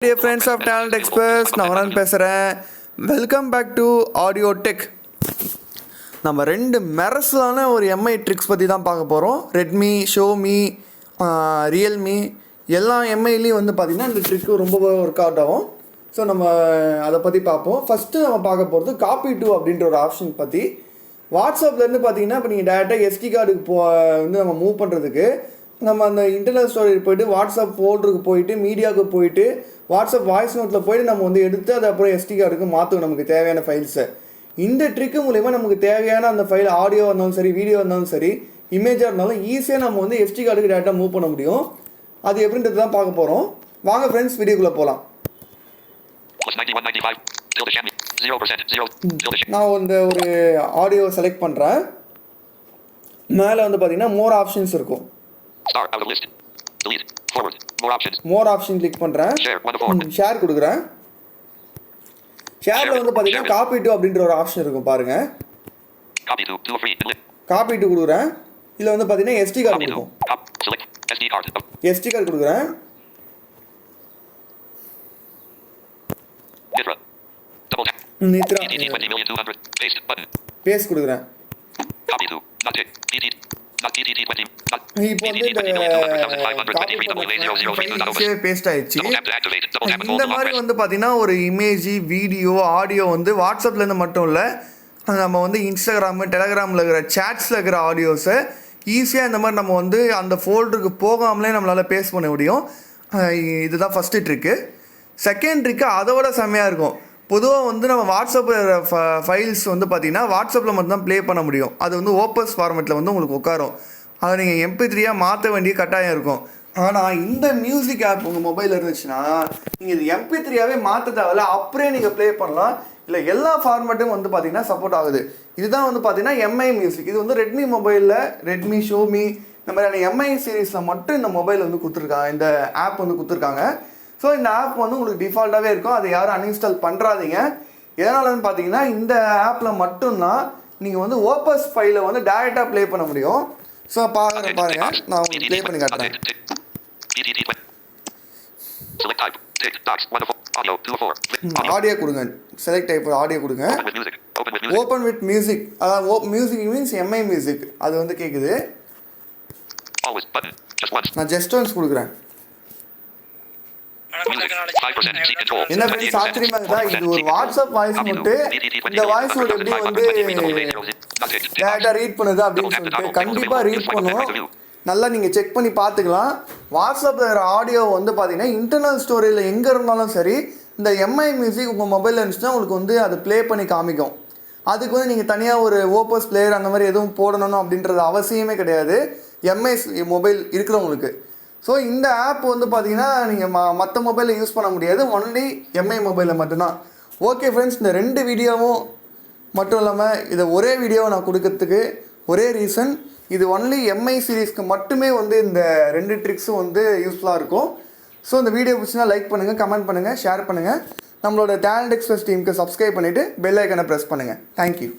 Dear friends of Talent Express, நான் வரன் பேசுகிறேன். Welcome back to audio tech. நம்ம ரெண்டு மெரஸ்லான ஒரு எம்ஐ ட்ரிக்ஸ் பற்றி தான் பார்க்க போகிறோம். ரெட்மி, ஷோமி, ரியல்மி எல்லா எம்ஐலையும் வந்து பார்த்திங்கன்னா இந்த ட்ரிக்கு ரொம்ப ஒர்க் அவுட் ஆகும். ஸோ நம்ம அதை பற்றி பார்ப்போம். ஃபஸ்ட்டு நம்ம பார்க்க போகிறது காப்பி டூ அப்படின்ற ஒரு ஆப்ஷன் பற்றி. வாட்ஸ்அப்லேருந்து பார்த்தீங்கன்னா இப்போ நீங்கள் டேரெக்டாக எஸ்டி கார்டுக்கு வந்து நம்ம மூவ் பண்ணுறதுக்கு நம்ம அந்த இன்டர்னல் ஸ்டோரேஜ் போய்ட்டு வாட்ஸ்அப் ஃபோல்டருக்கு போயிட்டு மீடியாவுக்கு போயிட்டு வாட்ஸ்அப் வாய்ஸ் நோட்டில் போய்ட்டு நம்ம வந்து எடுத்து அதை அப்புறம் எஸ்டி கார்டுக்கு மாற்றணும் நமக்கு தேவையான ஃபைல்ஸை. இந்த ட்ரிக்கு மூலிமா நமக்கு தேவையான அந்த ஃபைல் ஆடியோ இருந்தாலும் சரி, வீடியோ இருந்தாலும் சரி, இமேஜாக இருந்தாலும் ஈஸியாக நம்ம வந்து எஸ்டி கார்டுக்கு டேரெக்டாக மூவ் பண்ண முடியும். அது எப்படின்றது தான் பார்க்க போகிறோம். வாங்க ஃப்ரெண்ட்ஸ், வீடியோக்குள்ளே போகலாம். நான் இந்த ஒரு ஆடியோ செலக்ட் பண்ணுறேன். மேலே வந்து பார்த்தீங்கன்னா மோர் ஆப்ஷன்ஸ் இருக்கும். மோர் ஆப்ஷன் கிளிக் பண்ணுறேன். ஷேர் கொடுக்குறேன். ஷேரில் வந்து பார்த்தீங்கன்னா காப்பி டூ அப்படின்ற ஒரு ஆப்ஷன் இருக்கும் பாருங்க. காப்பி டூ கொடுக்குறேன். இதில் வந்து பார்த்தீங்கன்னா எஸ்டி கார்டு கொடுக்கும். எஸ்டி கார்டு கொடுக்குறேன். பேஸ்ட் கொடுக்குறேன். பேஸ்ட் ஆயிடுச்சு. இந்த மாதிரி வந்து பார்த்தீங்கன்னா ஒரு இமேஜ், வீடியோ, ஆடியோ வந்து வாட்ஸ்அப்லேருந்து மட்டும் இல்லை, நம்ம வந்து இன்ஸ்டாகிராமு, டெலகிராமில் இருக்கிற சேட்ஸில் இருக்கிற ஆடியோஸை ஈஸியாக இந்த மாதிரி நம்ம வந்து அந்த ஃபோல்டருக்கு போகாமலே நம்மளால் பேஸ்ட் பண்ண முடியும். இதுதான் ஃபஸ்ட்டு ட்ரிக்கு. செகண்ட் ட்ரிக்கு அதை விட செம்மையாக இருக்கும். பொதுவாக வந்து நம்ம வாட்ஸ்அப்பில் ஃபைல்ஸ் வந்து பார்த்திங்கன்னா வாட்ஸ்அப்பில் மட்டும்தான் ப்ளே பண்ண முடியும். அது வந்து ஓப்பஸ் ஃபார்மெட்டில் வந்து உங்களுக்கு உட்காரும். அதை நீங்கள் MP3 மாற்ற வேண்டிய கட்டாயம் இருக்கும். ஆனால் இந்த மியூசிக் ஆப் உங்கள் மொபைலில் இருந்துச்சுன்னா நீங்கள் இது MP3 மாற்ற தேவையில்ல, அப்படியே நீங்கள் ப்ளே பண்ணலாம். இல்லை, எல்லா ஃபார்மெட்டும் வந்து பார்த்திங்கன்னா சப்போர்ட் ஆகுது. இதுதான் வந்து பார்த்திங்கன்னா எம்ஐ மியூசிக். இது வந்து ரெட்மி மொபைலில், ரெட்மி, ஷோமி இந்த மாதிரியான எம்ஐ சீரீஸில் மட்டும் இந்த மொபைல் வந்து கொடுத்துருக்காங்க, இந்த ஆப் வந்து கொடுத்துருக்காங்க. ஸோ இந்த ஆப் வந்து உங்களுக்கு டிஃபால்ட்டாகவே இருக்கும். அதை யாரும் அன்இன்ஸ்டால் பண்ணுறாதீங்க. எதனாலன்னு பார்த்தீங்கன்னா இந்த ஆப்பில் மட்டும்தான் நீங்கள் வந்து ஓப்பஸ் ஃபைலை வந்து டேரெக்டாக ப்ளே பண்ண முடியும். ஸோ பாருங்க, நான் உங்களுக்கு ப்ளே பண்ணி காட்டுறேன். ஆடியோ கொடுங்க. செலக்ட் டைப் ஆடியோ கொடுங்க. Open with music. அதாவது மியூசிக் மீன்ஸ் எம்ஐ மியூசிக் அது வந்து கேட்குது. நான் ஜஸ்ட் ஒன்ஸ் கொடுக்குறேன். என்ன பண்ணி ஆச்சரியமா இருக்குதா? இது ஒரு வாட்ஸ்அப் வாய்ஸ் நோட்டு. இந்த வாய்ஸ் நோட் எப்படி வந்து டேரக்டா ரீட் பண்ணுது அப்படின்னு சொல்லிட்டு கண்டிப்பா ரீட் பண்ணுவோம். நல்லா நீங்கள் செக் பண்ணி பார்த்துக்கலாம். வாட்ஸ்அப்பில் இருக்கிற ஆடியோ வந்து பார்த்தீங்கன்னா இன்டர்னல் ஸ்டோரேஜில் எங்கே இருந்தாலும் சரி, இந்த எம்ஐ மியூசிக் உங்கள் மொபைலில் இருந்துச்சுன்னா உங்களுக்கு வந்து அது ப்ளே பண்ணி காமிக்கும். அதுக்கு வந்து நீங்கள் தனியாக ஒரு ஓப்பஸ் பிளேயர் அந்த மாதிரி எதுவும் போடணும் அப்படின்றது அவசியமே கிடையாது எம்ஐ மொபைல் இருக்கிறவங்களுக்கு. ஸோ இந்த ஆப் வந்து பார்த்தீங்கன்னா நீங்கள் மற்ற மொபைலில் யூஸ் பண்ண முடியாது, ஒன்லி எம்ஐ மொபைலில் மட்டும்தான். ஓகே ஃப்ரெண்ட்ஸ், இந்த ரெண்டு வீடியோவும் மட்டும் இல்லாமல் இதை ஒரே வீடியோவை நான் கொடுக்கறதுக்கு ஒரே ரீசன், இது ஒன்லி எம்ஐ சீரீஸ்க்கு மட்டுமே வந்து இந்த ரெண்டு ட்ரிக்ஸும் வந்து யூஸ்ஃபுல்லாக இருக்கும். ஸோ இந்த வீடியோ பிடிச்சினா லைக் பண்ணுங்கள், கமெண்ட் பண்ணுங்கள், ஷேர் பண்ணுங்கள். நம்மளோட டேலண்ட் எக்ஸ்பிரஸ் டீமுக்கு சப்ஸ்கிரைப் பண்ணிவிட்டு பெல் ஐக்கனை ப்ரெஸ் பண்ணுங்கள். தேங்க்யூ.